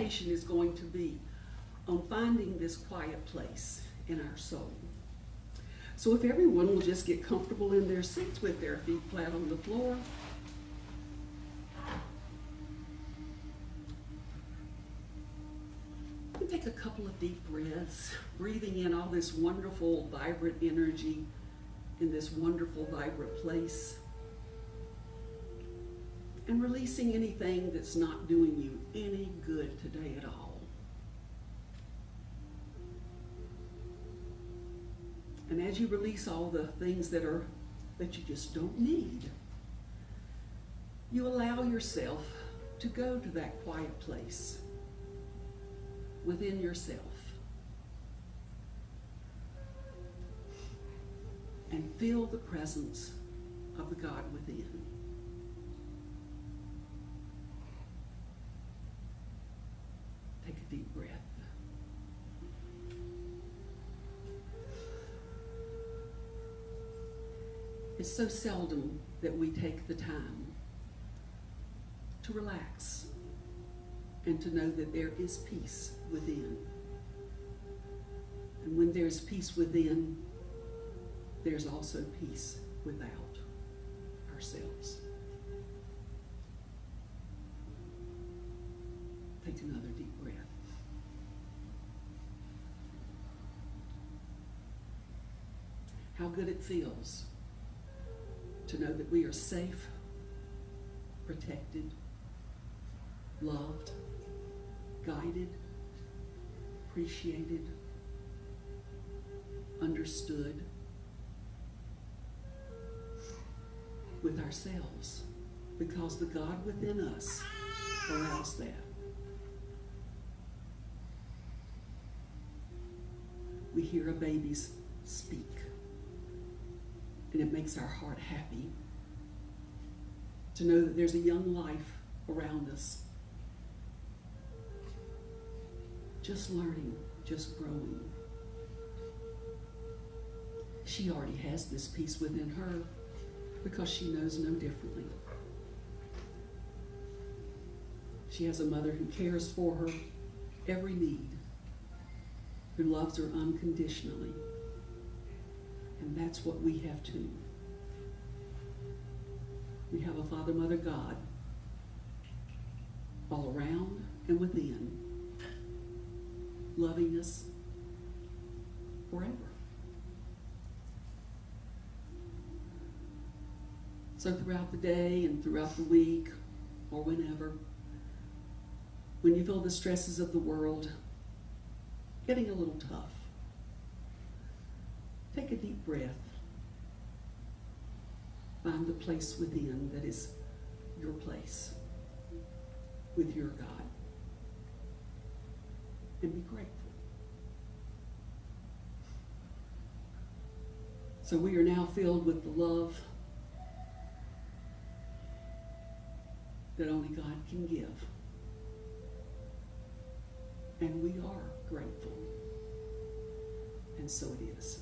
meditation is going to be on finding this quiet place in our soul. So if everyone will just get comfortable in their seats with their feet flat on the floor. And take a couple of deep breaths, breathing in all this wonderful, vibrant energy in this wonderful, vibrant place. And releasing anything that's not doing you any good today at all. And as you release all the things that you just don't need, you allow yourself to go to that quiet place within yourself and feel the presence of the God within. Take a deep breath. It's so seldom that we take the time to relax and to know that there is peace within. And when there's peace within, there's also peace without ourselves. Take another deep breath. How good it feels to know that we are safe, protected, loved, guided, appreciated, understood with ourselves, because the God within us allows that. We hear a baby speak, and it makes our heart happy to know that there's a young life around us, just learning, just growing. She already has this peace within her because she knows no differently. She has a mother who cares for her every need, who loves her unconditionally. And that's what we have too. We have a Father, Mother, God all around and within, loving us forever. So throughout the day and throughout the week, or whenever, when you feel the stresses of the world getting a little tough, take a deep breath. Find the place within that is your place with your God. And be grateful. So we are now filled with the love that only God can give. And we are grateful. And so it is.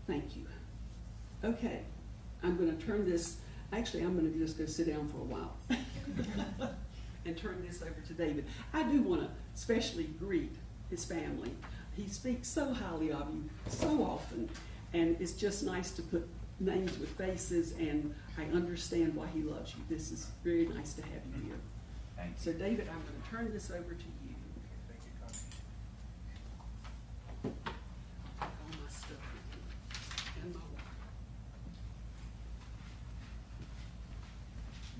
Thank you. Okay, I'm going to turn this, actually I'm going to just go sit down for a while and turn this over to David. I do want to especially greet his family. He speaks so highly of you so often, and it's just nice to put names with faces, and I understand why he loves you. This is very nice to have you here. Thank you. So David, I'm going to turn this over to you. Thank you, Connie. All my stuff and my water.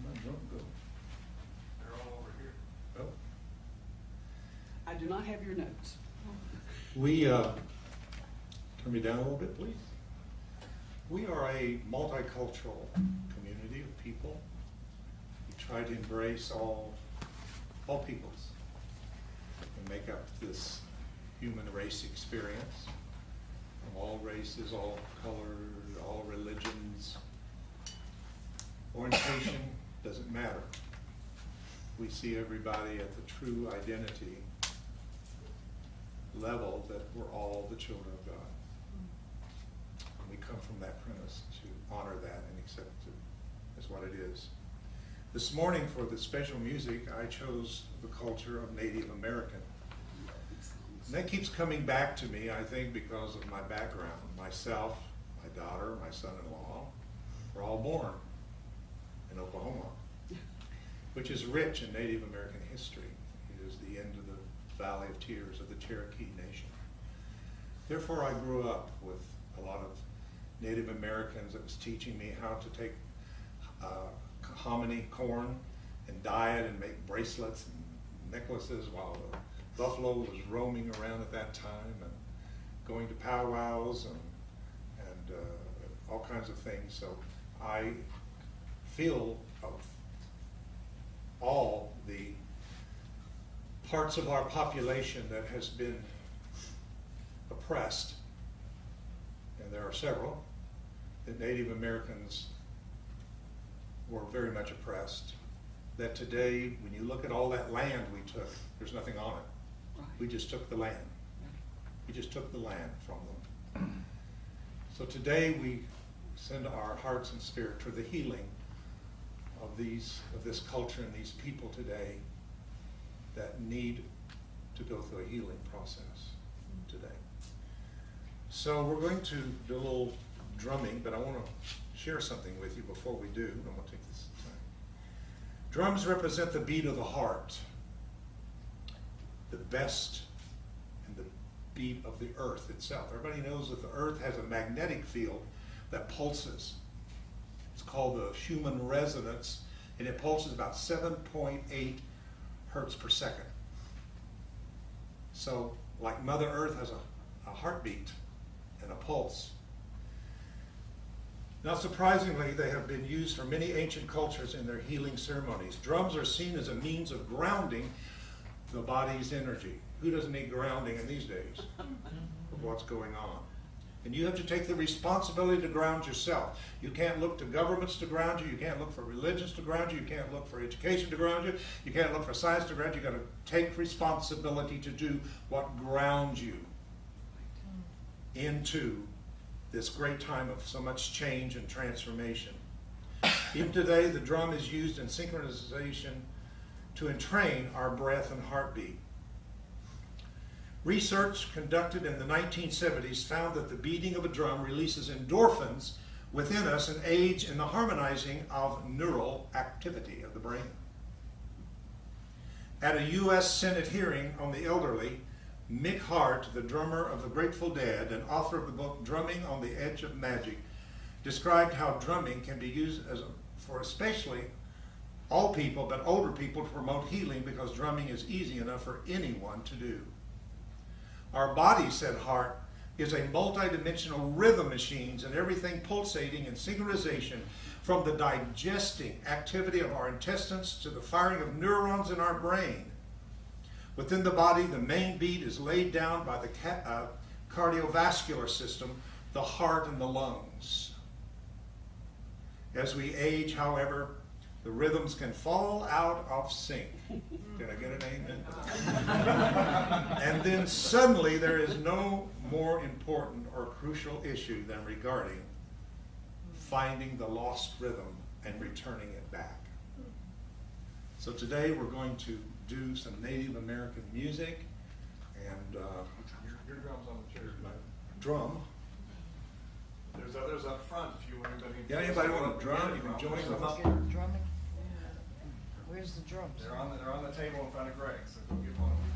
My drum go. They're all over here. Oh. I do not have your notes. Turn me down a little bit, please. We are a multicultural community of people. We try to embrace all peoples and make up this human race experience from all races, all colors, all religions. Orientation doesn't matter. We see everybody at the true identity level that we're all the children of God. we come from that premise to honor that and accept it as what it is. This morning for the special music, I chose the culture of Native American. And that keeps coming back to me, I think, because of my background. Myself, my daughter, my son-in-law, were all born in Oklahoma, which is rich in Native American history. It is the end of the Valley of Tears of the Cherokee Nation. Therefore, I grew up with a lot of Native Americans that was teaching me how to take hominy corn and dye it and make bracelets and necklaces while the buffalo was roaming around at that time, and going to powwows and all kinds of things. So I feel of all the parts of our population that has been oppressed, and there are several, that Native Americans were very much oppressed, that today, when you look at all that land we took, there's nothing on it. We just took the land. We just took the land from them. So today we send our hearts and spirit to the healing of this culture and these people today that need to go through a healing process today. So we're going to do a little drumming, but I want to share something with you before we do. I'm going to take this time. Drums represent the beat of the heart, the best and the beat of the earth itself. Everybody knows that the earth has a magnetic field that pulses. It's called the Schumann resonance, and it pulses about 7.8 hertz per second. So, like Mother Earth has a heartbeat and a pulse. Now, surprisingly, they have been used for many ancient cultures in their healing ceremonies. Drums are seen as a means of grounding the body's energy. Who doesn't need grounding in these days of what's going on? And you have to take the responsibility to ground yourself. You can't look to governments to ground you. You can't look for religions to ground you. You can't look for education to ground you. You can't look for science to ground you. You've got to take responsibility to do what grounds you into this great time of so much change and transformation. Even today, the drum is used in synchronization to entrain our breath and heartbeat. Research conducted in the 1970s found that the beating of a drum releases endorphins within us and aids in the harmonizing of neural activity of the brain. At a U.S. Senate hearing on the elderly, Mick Hart, the drummer of the Grateful Dead and author of the book Drumming on the Edge of Magic, described how drumming can be used for especially all people, but older people, to promote healing, because drumming is easy enough for anyone to do. Our body, said Hart, is a multidimensional rhythm machine, and everything pulsating in synchronization, from the digesting activity of our intestines to the firing of neurons in our brain. Within the body, the main beat is laid down by the cardiovascular system, the heart and the lungs. As we age, however, the rhythms can fall out of sync. Can I get an amen to that? And then suddenly there is no more important or crucial issue than regarding finding the lost rhythm and returning it back. So today we're going to do some Native American music, and Your drum's on the chair. drum. There's others up front if you want anybody. Yeah, anybody want to drum, you can join There's with some us. up- Drumming? Where's the drums? They're on the table in front of Greg, so go get one of them.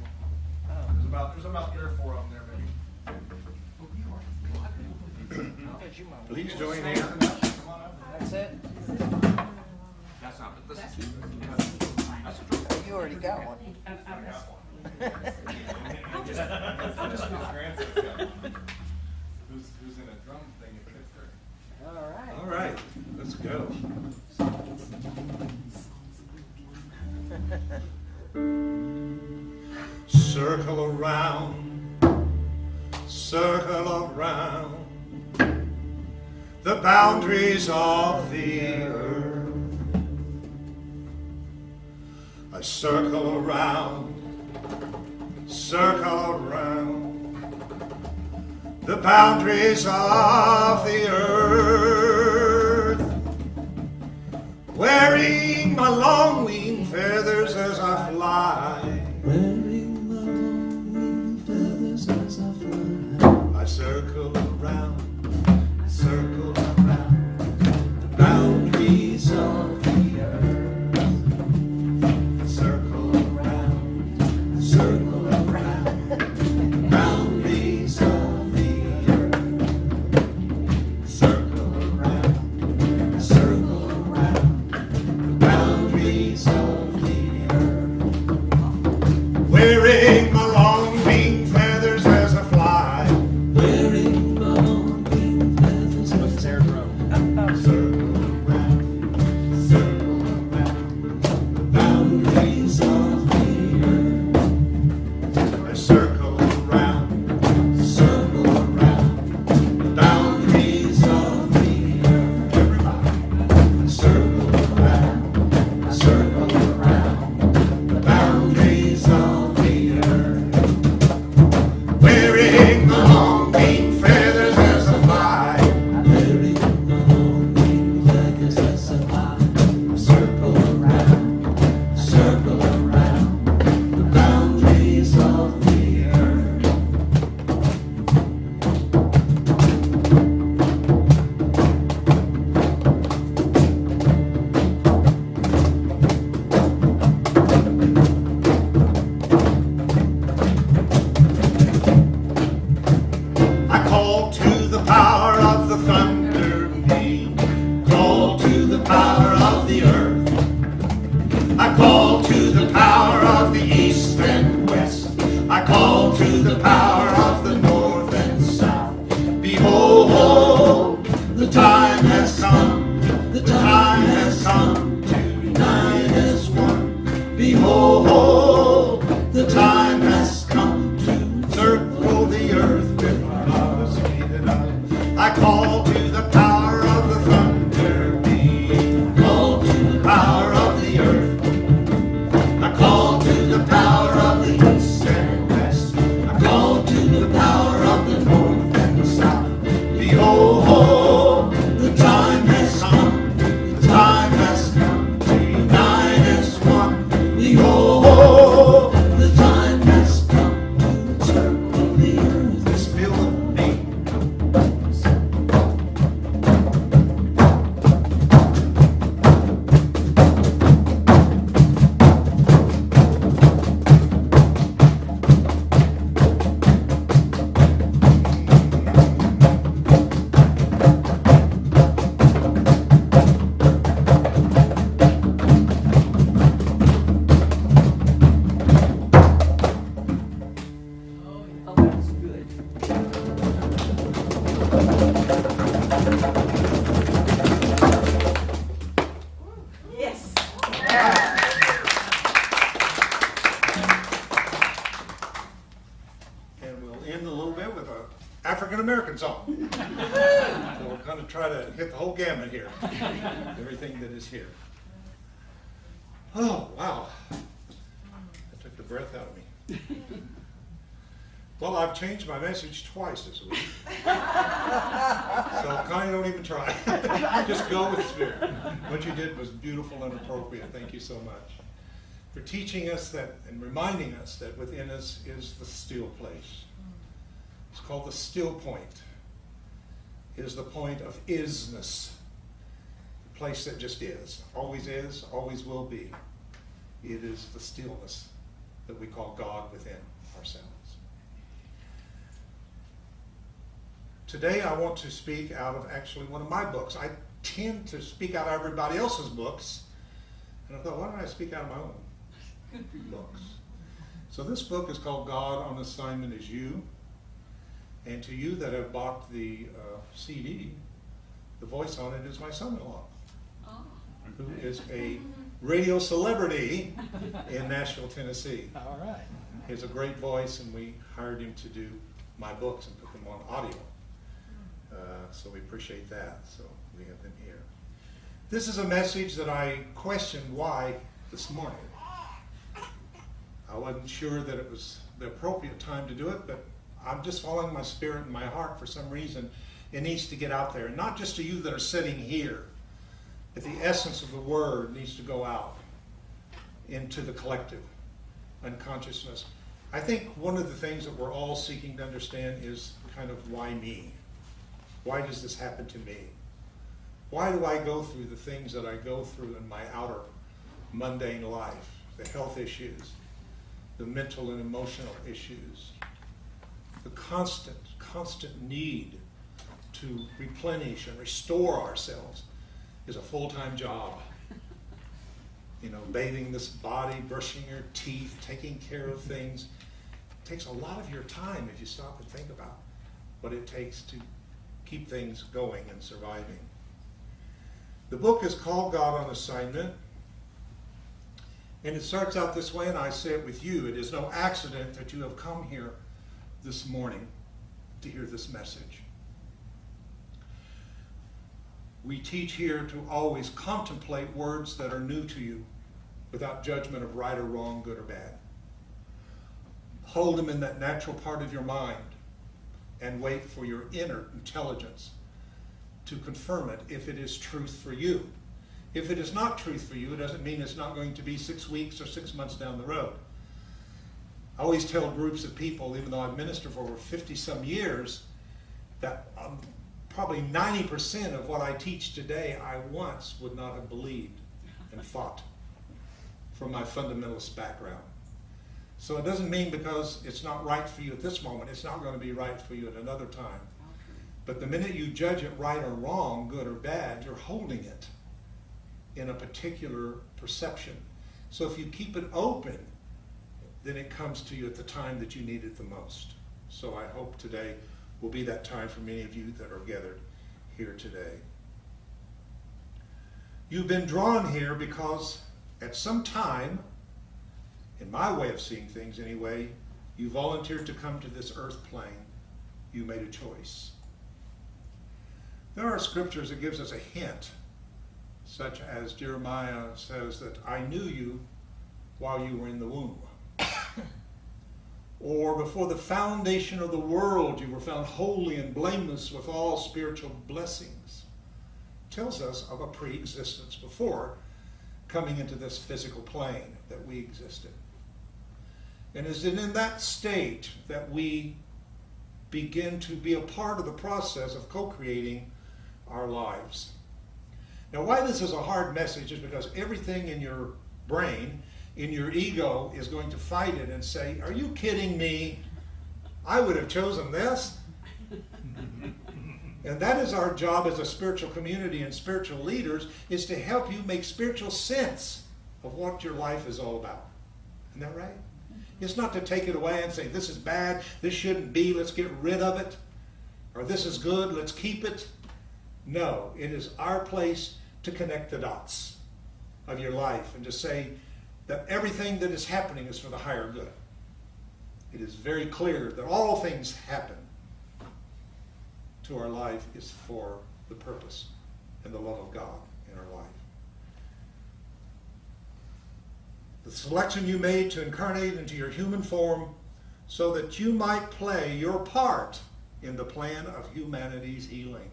Oh. There's about 3 or 4 of them there, maybe. But you might- Please join in. Come on up. That's it? That's not, this is, that's a drum. You already got one. I got one. I just know Grant's got one. Who's in a drum thing in 5th grade. All right. All right, let's go. Circle around, circle around the boundaries of the earth. I circle around the boundaries of the earth, wearing my long wing feathers as I fly. Wearing my long wing feathers as I fly. I circle around the boundaries of the earth. I circle around the boundaries of the earth. Circle around the boundaries of the earth. Wearing my long wing feathers as I fly. Wearing my long wing feathers as I fly. Circle around the boundaries of the earth. I circle around the boundaries of the earth. Everybody. I circle around the boundaries of the earth. Wearing my long wing feathers as I fly. Wearing my long wing feathers as I fly. Circle around the boundaries of the earth. I call to the power of the thunder beam, call to the power of the earth. I call to the power of the east and west. I call to the power of the north and south. Behold, the time has come, the time has come to unite as one. Behold, the time has come to circle the earth with our loves lifted up. I call to the power of the thunder beam, call to the power of the earth. I call to the power of the east and west. I call to the power of the north and the south. Behold, the time has come, the time has come to unite as one. Behold, the time has come to circle the earth. Just feel the beat. Oh, that's good. Yes. And we'll end a little bit with an African American song. So we're going to try to hit the whole gamut here, everything that is here. Oh, wow. That took the breath out of me. Well, I've changed my message twice this week. So kind of don't even try. Just go with spirit. What you did was beautiful and appropriate. Thank you so much for teaching us that and reminding us that within us is the still place. It's called the still point. It is the point of isness. The place that just is, always will be. It is the stillness that we call God within ourselves. Today I want to speak out of actually one of my books. I tend to speak out of everybody else's books, and I thought, why don't I speak out of my own books? So this book is called God on Assignment Is You, and to you that have bought the CD, the voice on it is my son-in-law, who is a radio celebrity in Nashville, Tennessee. All right. He has a great voice, and we hired him to do my books and put them on audio. So we appreciate that. So we have them here. This is a message that I questioned why this morning. I wasn't sure that it was the appropriate time to do it, but I'm just following my spirit and my heart for some reason. It needs to get out there. And not just to you that are sitting here, but the essence of the word needs to go out into the collective unconsciousness. I think one of the things that we're all seeking to understand is kind of why me? Why does this happen to me? Why do I go through the things that I go through in my outer mundane life? The health issues, the mental and emotional issues, the constant need to replenish and restore ourselves is a full-time job. You know, bathing this body, brushing your teeth, taking care of things. It takes a lot of your time if you stop and think about what it takes to keep things going and surviving. The book is called God on Assignment, and it starts out this way, and I say it with you. It is no accident that you have come here this morning to hear this message. We teach here to always contemplate words that are new to you without judgment of right or wrong, good or bad. Hold them in that natural part of your mind and wait for your inner intelligence to confirm it if it is truth for you. If it is not truth for you, it doesn't mean it's not going to be 6 weeks or 6 months down the road. I always tell groups of people, even though I've ministered for over 50-some years, that probably 90% of what I teach today I once would not have believed and fought from my fundamentalist background. So it doesn't mean because it's not right for you at this moment, it's not going to be right for you at another time. But the minute you judge it right or wrong, good or bad, you're holding it in a particular perception. So if you keep it open, then it comes to you at the time that you need it the most. So I hope today will be that time for many of you that are gathered here today. You've been drawn here because at some time, in my way of seeing things anyway, you volunteered to come to this earth plane. You made a choice. There are scriptures that gives us a hint, such as Jeremiah says that I knew you while you were in the womb. Or before the foundation of the world you were found holy and blameless with all spiritual blessings. Tells us of a pre-existence before coming into this physical plane that we existed. And it's in that state that we begin to be a part of the process of co-creating our lives. Now, why this is a hard message is because everything in your brain, in your ego, is going to fight it and say, are you kidding me? I would have chosen this. And that is our job as a spiritual community and spiritual leaders, is to help you make spiritual sense of what your life is all about. Isn't that right? It's not to take it away and say, this is bad, this shouldn't be, let's get rid of it. Or this is good, let's keep it. No, it is our place to connect the dots of your life and to say that everything that is happening is for the higher good. It is very clear that all things happen to our life is for the purpose and the love of God in our life. The selection you made to incarnate into your human form so that you might play your part in the plan of humanity's healing.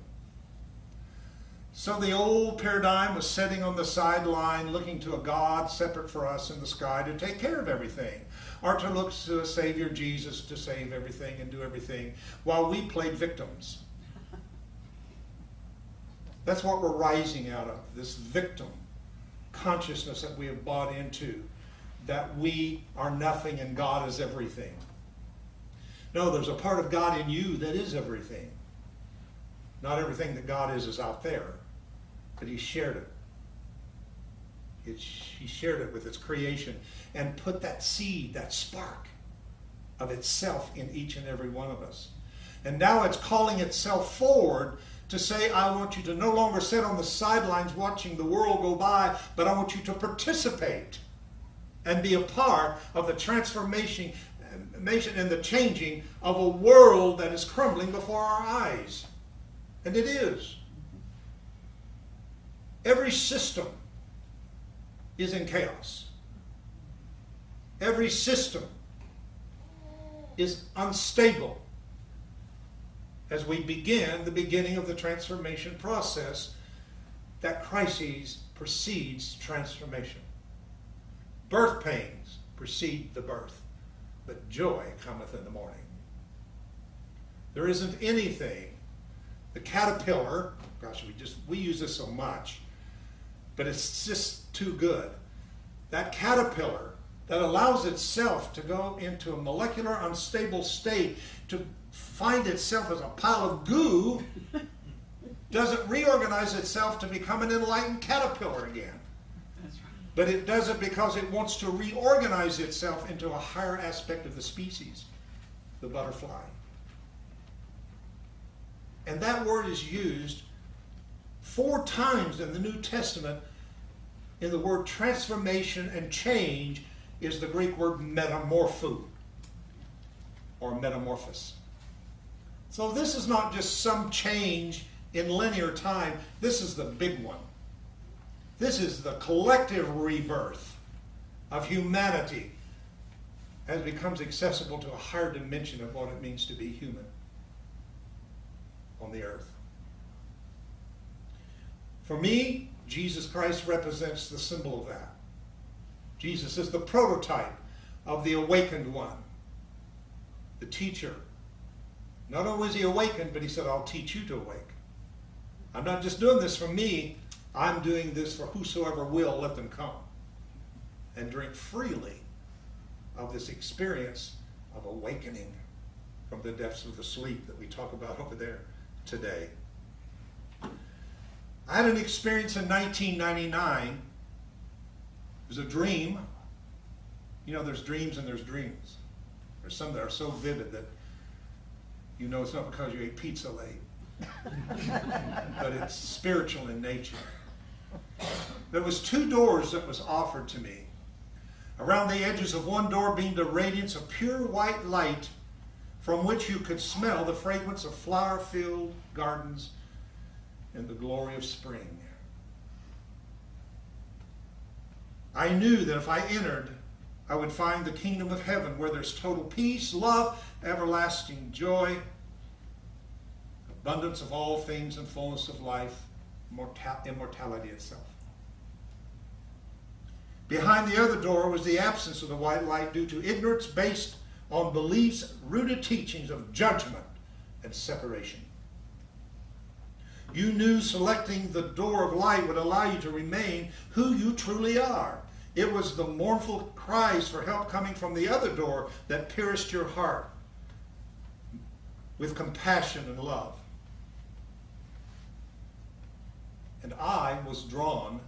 So the old paradigm was sitting on the sideline looking to a God separate for us in the sky to take care of everything, or to look to a Savior Jesus to save everything and do everything, while we played victims. That's what we're rising out of, this victim consciousness that we have bought into, that we are nothing and God is everything. No, there's a part of God in you that is everything. Not everything that God is out there, but He shared it. He shared it with its creation and put that seed, that spark of itself in each and every one of us. And now it's calling itself forward to say, I want you to no longer sit on the sidelines watching the world go by, but I want you to participate and be a part of the transformation and the changing of a world that is crumbling before our eyes. And it is. Every system is in chaos. Every system is unstable as we begin the beginning of the transformation process, that crises precedes transformation. Birth pains precede the birth, but joy cometh in the morning. There isn't anything, the caterpillar, gosh, we use this so much, but it's just too good. That caterpillar that allows itself to go into a molecular unstable state, to find itself as a pile of goo, doesn't reorganize itself to become an enlightened caterpillar again. That's right. But it does it because it wants to reorganize itself into a higher aspect of the species, the butterfly. And that word is used 4 times in the New Testament. In the word transformation and change is the Greek word metamorpho, or metamorphosis. So this is not just some change in linear time. This is the big one. This is the collective rebirth of humanity as it becomes accessible to a higher dimension of what it means to be human on the earth. For me, Jesus Christ represents the symbol of that. Jesus is the prototype of the awakened one, the teacher. Not only is he awakened, but he said, I'll teach you to awake. I'm not just doing this for me, I'm doing this for whosoever will, let them come and drink freely of this experience of awakening from the depths of the sleep that we talk about over there today. I had an experience in 1999. It was a dream. You know, there's dreams and there's dreams. There's some that are so vivid that you know it's not because you ate pizza late, but it's spiritual in nature. There was 2 doors that was offered to me. Around the edges of one door beamed a radiance of pure white light from which you could smell the fragrance of flower-filled gardens and the glory of spring. I knew that if I entered, I would find the kingdom of heaven where there's total peace, love, everlasting joy, abundance of all things and fullness of life, immortality itself. Behind the other door was the absence of the white light due to ignorance based on beliefs, rooted teachings of judgment and separation. You knew selecting the door of light would allow you to remain who you truly are. It was the mournful cries for help coming from the other door that pierced your heart with compassion and love. And I was drawn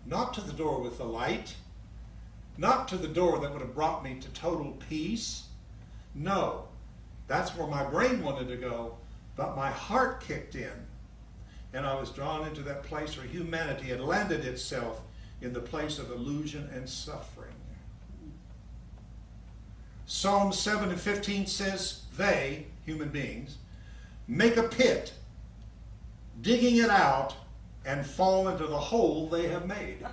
not to the door with the light, not to the door that would have brought me to total peace. No, that's where my brain wanted to go, but my heart kicked in. And I was drawn into that place where humanity had landed itself in the place of illusion and suffering. Psalm 7:15 says, they, human beings, make a pit, digging it out, and fall into the hole they have made.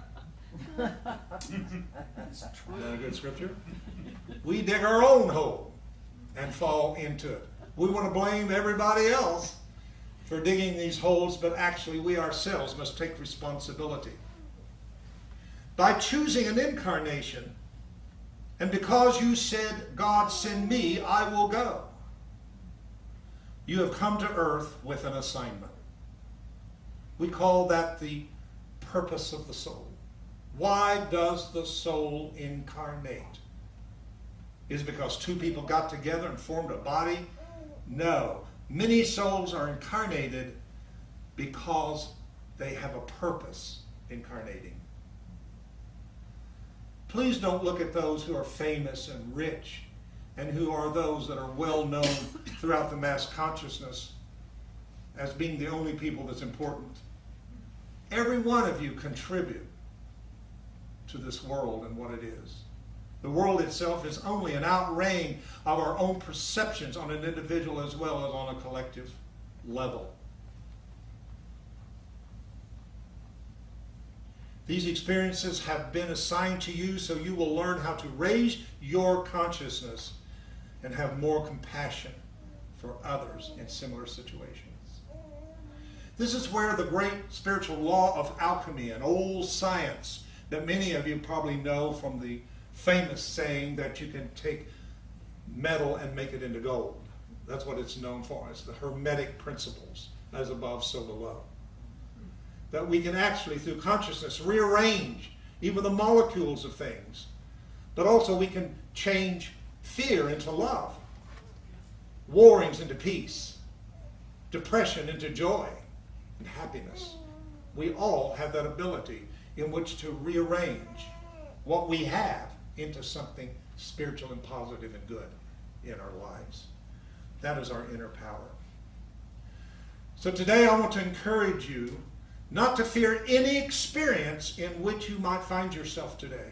Isn't that a good scripture? We dig our own hole and fall into it. We want to blame everybody else for digging these holes, but actually we ourselves must take responsibility. By choosing an incarnation, and because you said, God send me, I will go, you have come to earth with an assignment. We call that the purpose of the soul. Why does the soul incarnate? Is it because 2 people got together and formed a body? No. Many souls are incarnated because they have a purpose incarnating. Please don't look at those who are famous and rich and who are those that are well known throughout the mass consciousness as being the only people that's important. Every one of you contribute to this world and what it is. The world itself is only an outraying of our own perceptions on an individual as well as on a collective level. These experiences have been assigned to you so you will learn how to raise your consciousness and have more compassion for others in similar situations. This is where the great spiritual law of alchemy, an old science that many of you probably know from the famous saying that you can take metal and make it into gold. That's what it's known for. It's the Hermetic principles, as above, so below. That we can actually, through consciousness, rearrange even the molecules of things. But also we can change fear into love, warrings into peace, depression into joy and happiness. We all have that ability in which to rearrange what we have into something spiritual and positive and good in our lives. That is our inner power. So today I want to encourage you not to fear any experience in which you might find yourself today.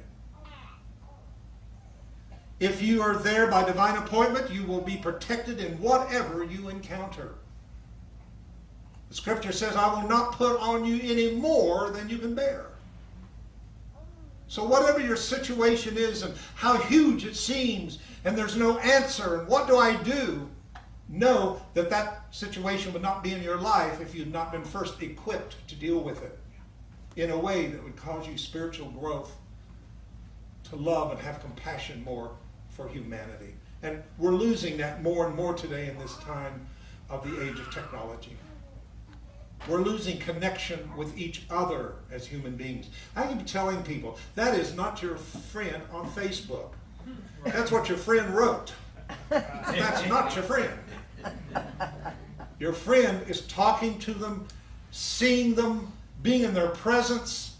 If you are there by divine appointment, you will be protected in whatever you encounter. The scripture says, I will not put on you any more than you can bear. So whatever your situation is and how huge it seems, and there's no answer, and what do I do? Know that that situation would not be in your life if you'd not been first equipped to deal with it in a way that would cause you spiritual growth, to love and have compassion more for humanity. And we're losing that more and more today in this time of the age of technology. We're losing connection with each other as human beings. I keep telling people, that is not your friend on Facebook. That's what your friend wrote. That's not your friend. Your friend is talking to them, seeing them, being in their presence,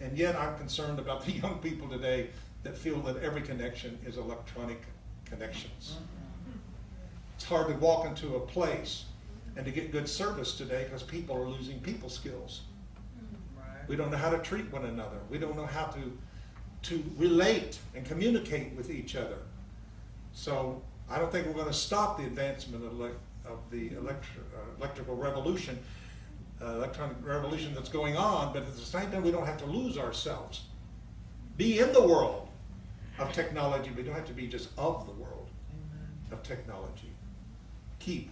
and yet I'm concerned about the young people today that feel that every connection is electronic connections. It's hard to walk into a place and to get good service today because people are losing people skills. We don't know how to treat one another. We don't know how to relate and communicate with each other. So I don't think we're going to stop the advancement of the electrical revolution, electronic revolution that's going on, but at the same time we don't have to lose ourselves. Be in the world of technology, but you don't have to be just of the world of technology. Keep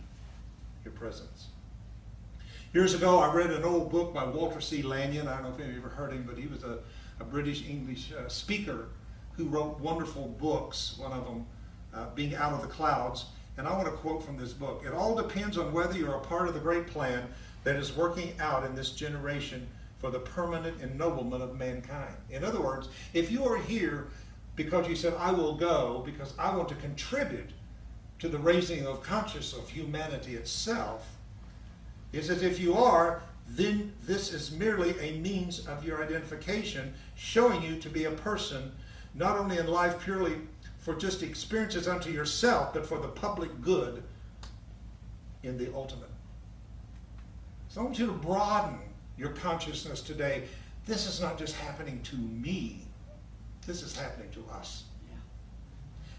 your presence. Years ago, I read an old book by Walter C. Lanyon. I don't know if any of you ever heard him, but he was a British English speaker who wrote wonderful books, one of them being Out of the Clouds. And I want to quote from this book. It all depends on whether you're a part of the great plan that is working out in this generation for the permanent ennoblement of mankind. In other words, if you are here because you said, I will go because I want to contribute to the raising of consciousness of humanity itself, it's as if you are, then this is merely a means of your identification, showing you to be a person, not only in life purely for just experiences unto yourself, but for the public good in the ultimate. So I want you to broaden your consciousness today. This is not just happening to me. This is happening to us.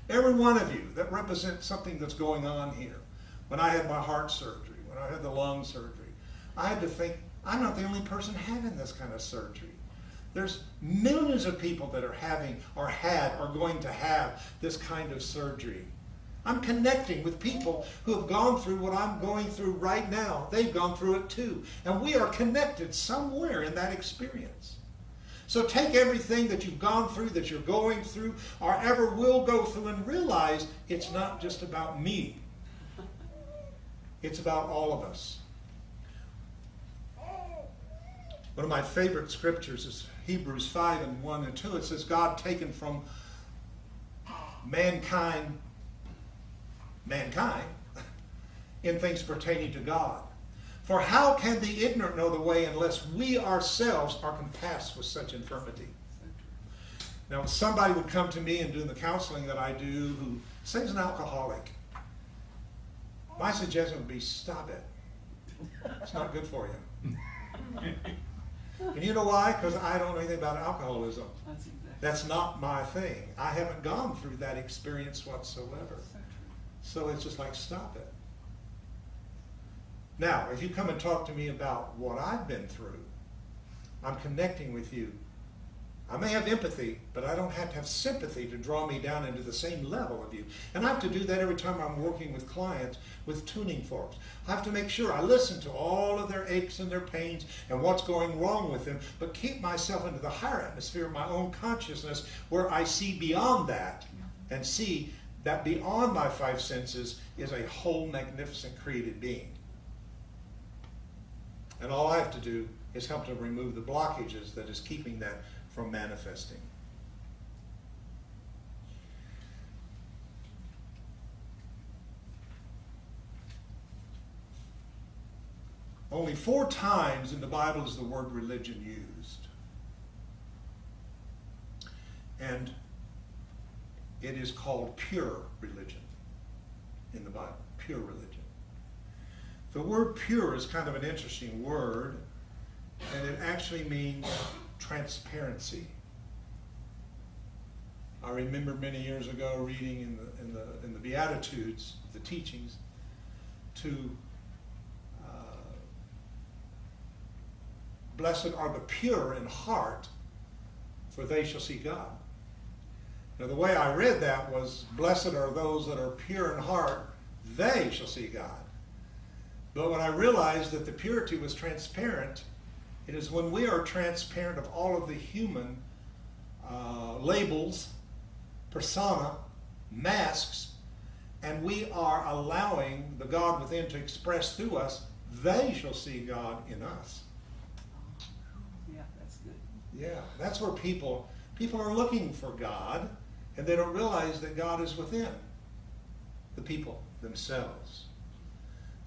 Every one of you that represents something that's going on here. When I had my heart surgery, when I had the lung surgery, I had to think, I'm not the only person having this kind of surgery. There's millions of people that are having or had or going to have this kind of surgery. I'm connecting with people who have gone through what I'm going through right now. They've gone through it too. And we are connected somewhere in that experience. So take everything that you've gone through, that you're going through, or ever will go through, and realize it's not just about me. It's about all of us. One of my favorite scriptures is Hebrews 5:1-2. It says, God taken from mankind in things pertaining to God. For how can the ignorant know the way unless we ourselves are compassed with such infirmity? Now, if somebody would come to me and do the counseling that I do who says an alcoholic, my suggestion would be, stop it. It's not good for you. And you know why? Because I don't know anything about alcoholism. That's not my thing. I haven't gone through that experience whatsoever. So it's just like, stop it. Now, if you come and talk to me about what I've been through, I'm connecting with you I may have empathy, but I don't have to have sympathy to draw me down into the same level of you. And I have to do that every time I'm working with clients with tuning forks. I have to make sure I listen to all of their aches and their pains and what's going wrong with them, but keep myself into the higher atmosphere of my own consciousness where I see beyond that and see that beyond my five senses is a whole magnificent created being. And all I have to do is help to remove the blockages that is keeping that from manifesting. Only 4 times in the Bible is the word religion used. And it is called pure religion in the Bible, pure religion. The word pure is kind of an interesting word, and it actually means transparency. I remember many years ago reading in the Beatitudes, the teachings, to blessed are the pure in heart, for they shall see God. Now the way I read that was, blessed are those that are pure in heart, they shall see God. But when I realized that the purity was transparent, it is when we are transparent of all of the human labels, persona, masks, and we are allowing the God within to express through us, they shall see God in us. Yeah, that's good. Yeah, that's where people are looking for God, and they don't realize that God is within the people themselves.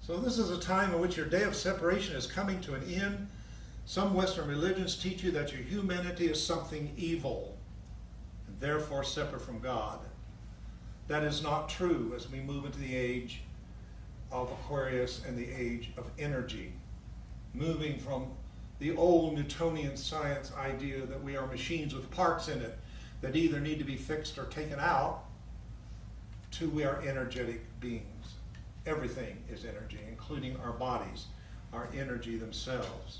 So this is a time in which your day of separation is coming to an end. Some Western religions teach you that your humanity is something evil, and therefore separate from God. That is not true as we move into the age of Aquarius and the age of energy, moving from the old Newtonian science idea that we are machines with parts in it that either need to be fixed or taken out, to we are energetic beings. Everything is energy, including our bodies, our energy themselves.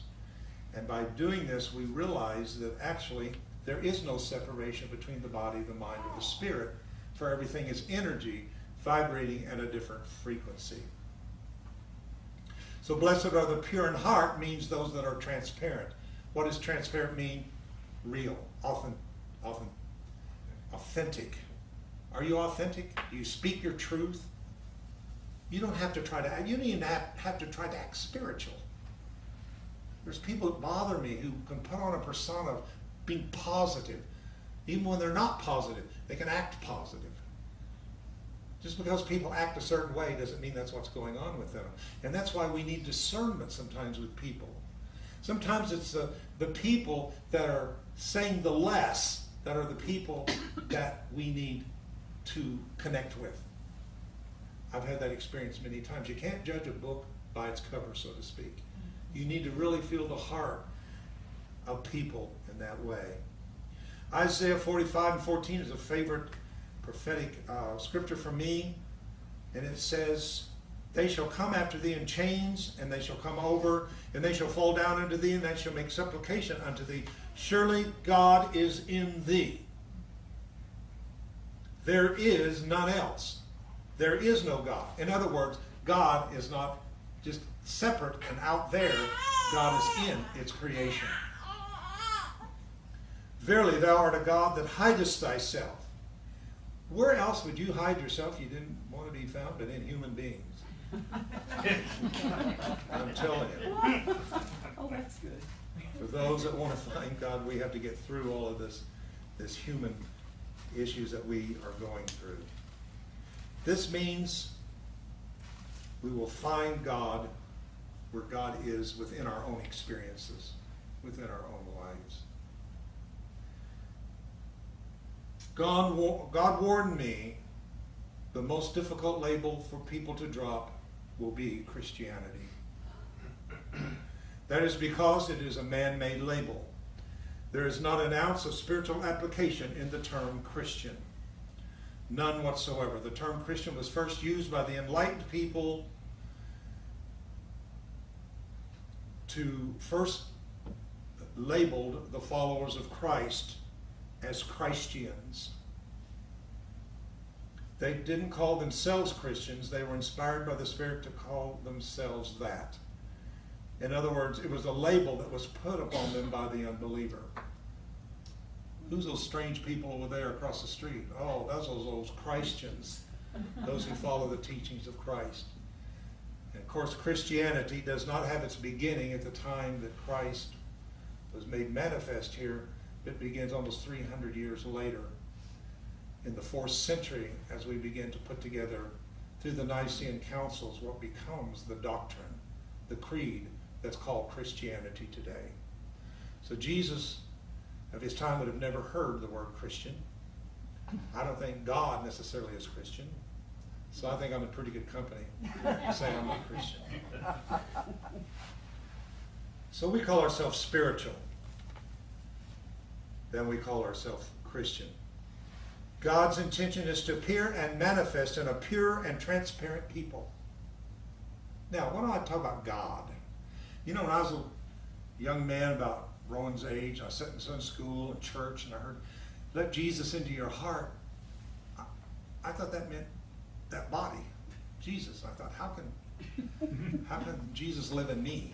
And by doing this, we realize that actually there is no separation between the body, the mind, or the spirit, for everything is energy vibrating at a different frequency. So blessed are the pure in heart means those that are transparent. What does transparent mean? Real, often authentic. Are you authentic? Do you speak your truth? You don't have to try to act, you don't even have to try to act spiritual. There's people that bother me who can put on a persona of being positive. Even when they're not positive, they can act positive. Just because people act a certain way doesn't mean that's what's going on with them. And that's why we need discernment sometimes with people. Sometimes it's the people that are saying the less that are the people that we need to connect with. I've had that experience many times. You can't judge a book by its cover, so to speak. You need to really feel the heart of people in that way. Isaiah 45:14 is a favorite prophetic scripture for me, and it says, they shall come after thee in chains, and they shall come over, and they shall fall down unto thee, and they shall make supplication unto thee. Surely God is in thee. There is none else. There is no God. In other words, God is not just separate and out there. God is in its creation. Verily, thou art a God that hidest thyself. Where else would you hide yourself? You didn't want to be found, but in human beings. I'm telling you. Oh, that's good. For those that want to find God, we have to get through all of this human issues that we are going through. This means we will find God where God is within our own experiences, within our own lives. God warned me the most difficult label for people to drop will be Christianity. That is because it is a man-made label. There is not an ounce of spiritual application in the term Christian. None whatsoever. The term Christian was first used by the enlightened people to first labeled the followers of Christ as Christians. They didn't call themselves Christians. They were inspired by the Spirit to call themselves that. In other words, it was a label that was put upon them by the unbeliever. Who's those strange people over there across the street? Oh, those are those Christians, those who follow the teachings of Christ. And of course, Christianity does not have its beginning at the time that Christ was made manifest here. It begins almost 300 years later, in the 4th century, as we begin to put together through the Nicene Councils what becomes the doctrine, the creed that's called Christianity today. So Jesus of his time would have never heard the word Christian. I don't think God necessarily is Christian. So I think I'm in pretty good company saying I'm not Christian. So we call ourselves spiritual. Then we call ourselves Christian. God's intention is to appear and manifest in a pure and transparent people. Now, when I talk about God, you know, when I was a young man about Rowan's age, I sat in Sunday school and church, and I heard, let Jesus into your heart. I thought that meant that body, Jesus. I thought, how can Jesus live in me?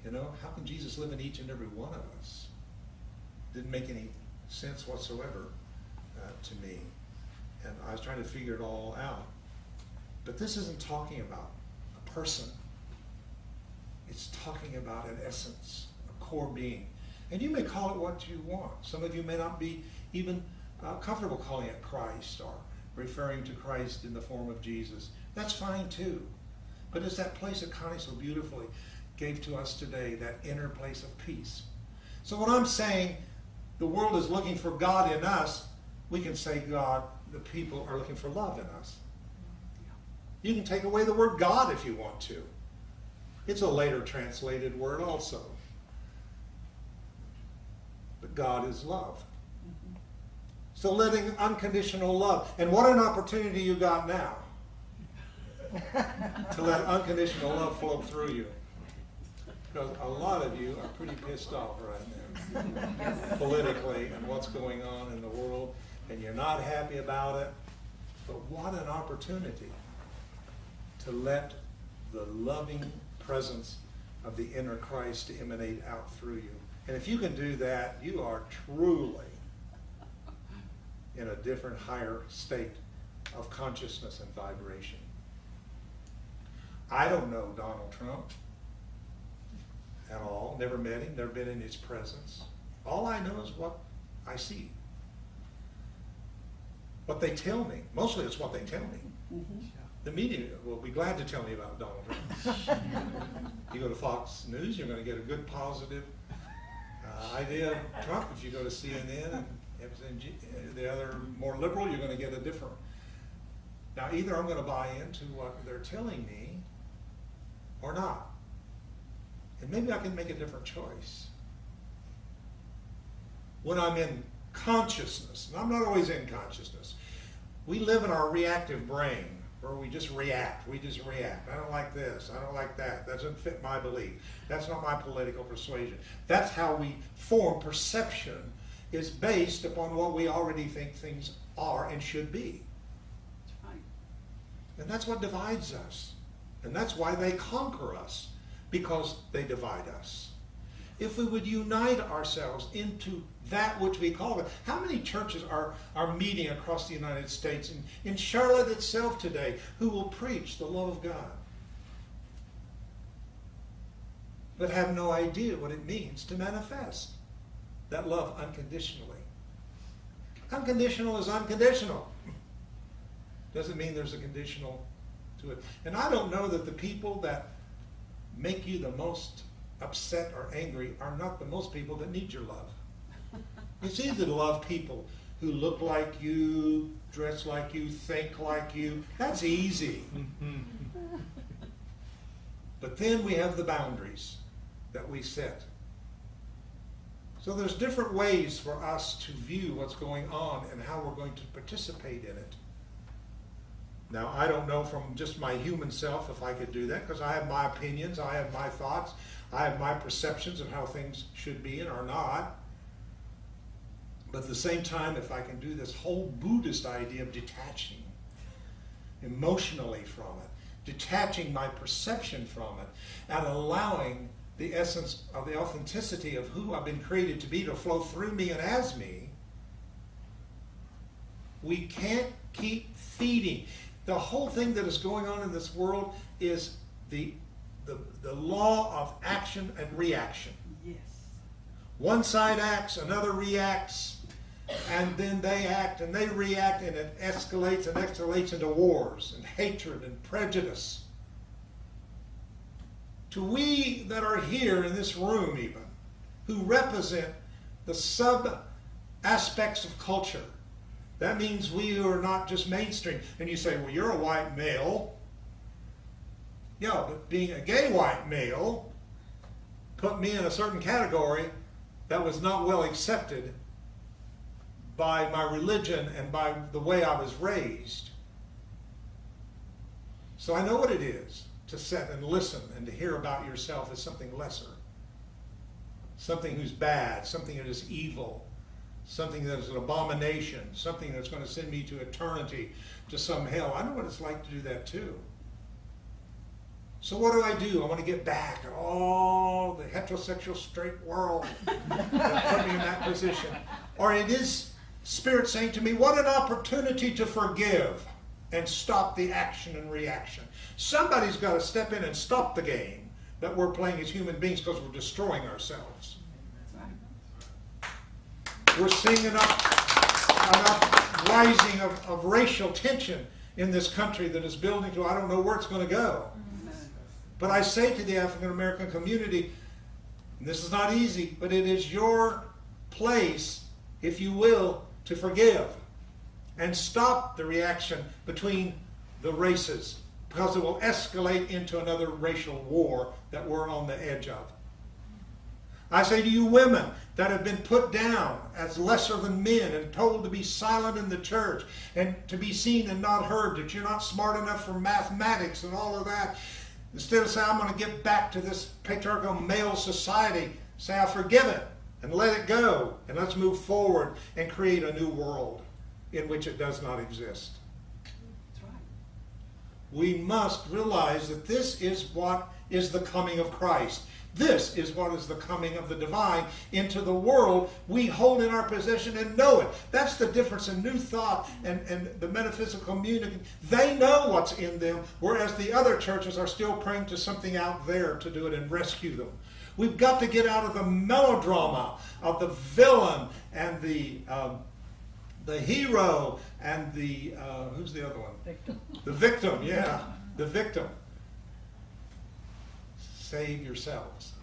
You know, how can Jesus live in each and every one of us? Didn't make any sense whatsoever to me. And I was trying to figure it all out. But this isn't talking about a person. It's talking about an essence, a core being. And you may call it what you want. Some of you may not be even comfortable calling it Christ or referring to Christ in the form of Jesus. That's fine too. But it's that place that Connie so beautifully gave to us today, that inner place of peace. So when I'm saying the world is looking for God in us, we can say God, the people are looking for love in us. You can take away the word God if you want to. It's a later translated word also. But God is love. So living unconditional love. And what an opportunity you got now to let unconditional love flow through you. Because a lot of you are pretty pissed off right now politically and what's going on in the world, and you're not happy about it. But what an opportunity to let the loving presence of the inner Christ to emanate out through you. And if you can do that, you are truly in a different, higher state of consciousness and vibration. I don't know Donald Trump at all. Never met him, never been in his presence. All I know is what I see. What they tell me. Mostly it's what they tell me. Mm-hmm. The media will be glad to tell me about Donald Trump. You go to Fox News, you're going to get a good, positive idea of Trump. If you go to CNN and the other more liberal, you're going to get a different. Now, either I'm going to buy into what they're telling me or not. And maybe I can make a different choice. When I'm in consciousness, and I'm not always in consciousness, we live in our reactive brain where we just react. I don't like this. I don't like that. That doesn't fit my belief. That's not my political persuasion. That's how we form perception, is based upon what we already think things are and should be. That's right. And that's what divides us. And that's why they conquer us, because they divide us. If we would unite ourselves into that which we call it. How many churches are meeting across the United States and in Charlotte itself today who will preach the love of God, but have no idea what it means to manifest that love unconditionally? Unconditional is unconditional. Doesn't mean there's a conditional to it. And I don't know that the people that make you the most upset or angry are not the most people that need your love. It's easy to love people who look like you, dress like you, think like you. That's easy. But then we have the boundaries that we set. So there's different ways for us to view what's going on and how we're going to participate in it. Now, I don't know from just my human self if I could do that, because I have my opinions, I have my thoughts, I have my perceptions of how things should be and are not. But at the same time, if I can do this whole Buddhist idea of detaching emotionally from it, detaching my perception from it, and allowing the essence of the authenticity of who I've been created to be to flow through me and as me, we can't keep feeding. The whole thing that is going on in this world is the law of action and reaction. Yes. One side acts, another reacts, and then they act and they react, and it escalates and escalates into wars and hatred and prejudice. To we that are here in this room even, who represent the sub-aspects of culture, that means we are not just mainstream. And you say, well, you're a white male. Yeah, but being a gay white male put me in a certain category that was not well accepted by my religion and by the way I was raised. So I know what it is to sit and listen and to hear about yourself as something lesser, something who's bad, something that is evil, something that is an abomination, something that's going to send me to eternity, to some hell. I know what it's like to do that too. So what do? I want to get back at all the heterosexual straight world that put me in that position. Or it is Spirit saying to me, what an opportunity to forgive and stop the action and reaction. Somebody's got to step in and stop the game that we're playing as human beings because we're destroying ourselves. We're seeing an uprising of racial tension in this country that is building to, I don't know where it's going to go. But I say to the African American community, and this is not easy, but it is your place, if you will, to forgive and stop the reaction between the races, because it will escalate into another racial war that we're on the edge of. I say to you women that have been put down as lesser than men and told to be silent in the church and to be seen and not heard, that you're not smart enough for mathematics and all of that, instead of saying, I'm going to get back to this patriarchal male society, say, I forgive it and let it go, and let's move forward and create a new world in which it does not exist. That's right. We must realize that this is what is the coming of Christ. This is what is the coming of the divine into the world we hold in our possession and know it. That's the difference in New Thought and the metaphysical community. They know what's in them, whereas the other churches are still praying to something out there to do it and rescue them. We've got to get out of the melodrama of the villain and the hero and the, who's the other one? Victim. The victim, yeah, the victim. Save yourselves.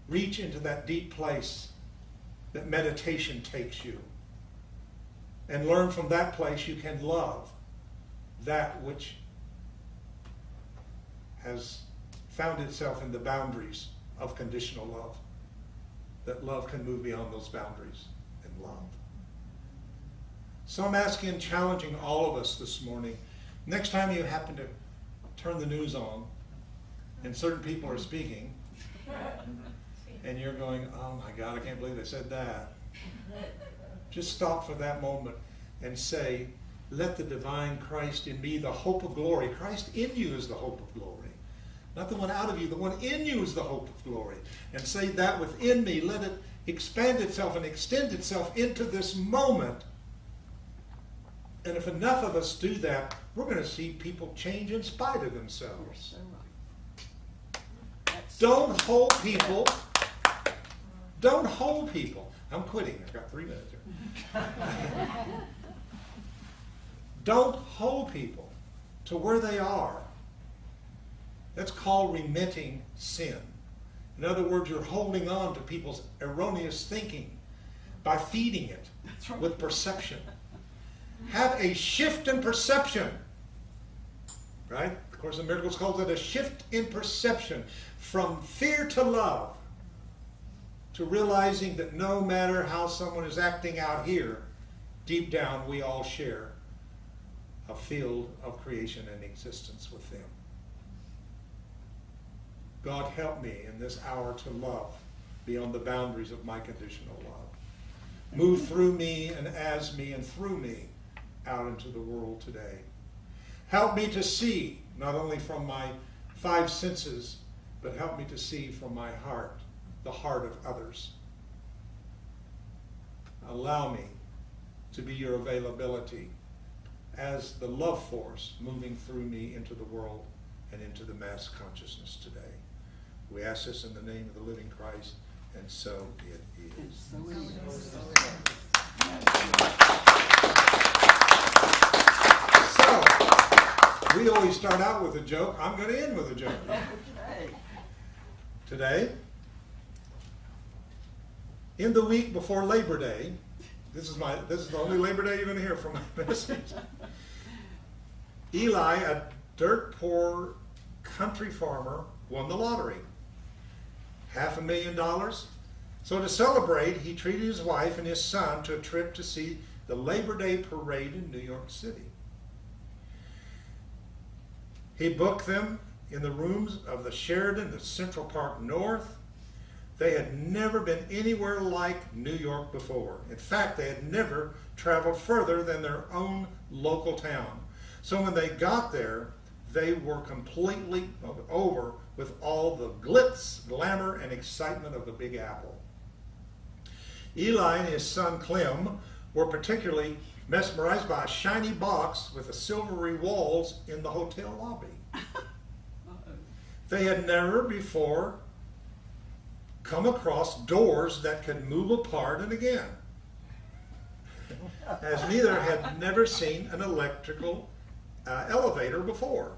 Reach into that deep place that meditation takes you. And learn from that place you can love that which has found itself in the boundaries of conditional love. That love can move beyond those boundaries and love. So I'm asking and challenging all of us this morning. Next time you happen to turn the news on and certain people are speaking and you're going, oh my God, I can't believe they said that. Just stop for that moment and say, let the divine Christ in me, the hope of glory. Christ in you is the hope of glory. Not the one out of you, the one in you is the hope of glory. And say that within me, let it expand itself and extend itself into this moment. And if enough of us do that, we're going to see people change in spite of themselves. So right. Don't hold people. Don't hold people. I'm quitting. I've got 3 minutes here. Don't hold people to where they are. That's called remitting sin. In other words, you're holding on to people's erroneous thinking by feeding it with perception. Have a shift in perception. Right? Of course, the Miracles calls it a shift in perception from fear to love, to realizing that no matter how someone is acting out here, deep down we all share a field of creation and existence with them. God help me in this hour to love beyond the boundaries of my conditional love. Move through me and as me and through me out into the world today. Help me to see, not only from my five senses, but help me to see from my heart, the heart of others. Allow me to be your availability as the love force moving through me into the world and into the mass consciousness today. We ask this in the name of the living Christ, and so it And is. so it is. So, we always start out with a joke. I'm going to end with a joke. Okay. Today, in the week before Labor Day, this is the only Labor Day you're going to hear from my message. Eli, a dirt poor country farmer, won the lottery. $500,000. So to celebrate, he treated his wife and his son to a trip to see the Labor Day parade in New York City. He booked them in the rooms of the Sheraton at Central Park North. They had never been anywhere like New York before. In fact, they had never traveled further than their own local town. So when they got there, they were completely over with all the glitz, glamour, and excitement of the Big Apple. Eli and his son Clem were particularly mesmerized by a shiny box with the silvery walls in the hotel lobby. They had never before come across doors that could move apart and again, as neither had never seen an electrical elevator before.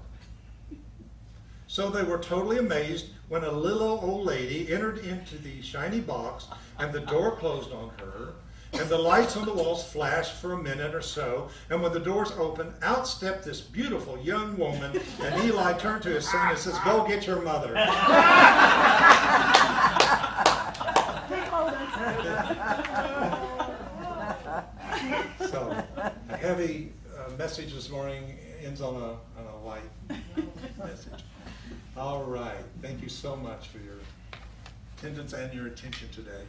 So they were totally amazed when a little old lady entered into the shiny box and the door closed on her and the lights on the walls flashed for a minute or so, and when the doors opened, out stepped this beautiful young woman, and Eli turned to his son and says, "Go get your mother." So, a heavy message this morning ends on a light message. All right. Thank you so much for your attendance and your attention today.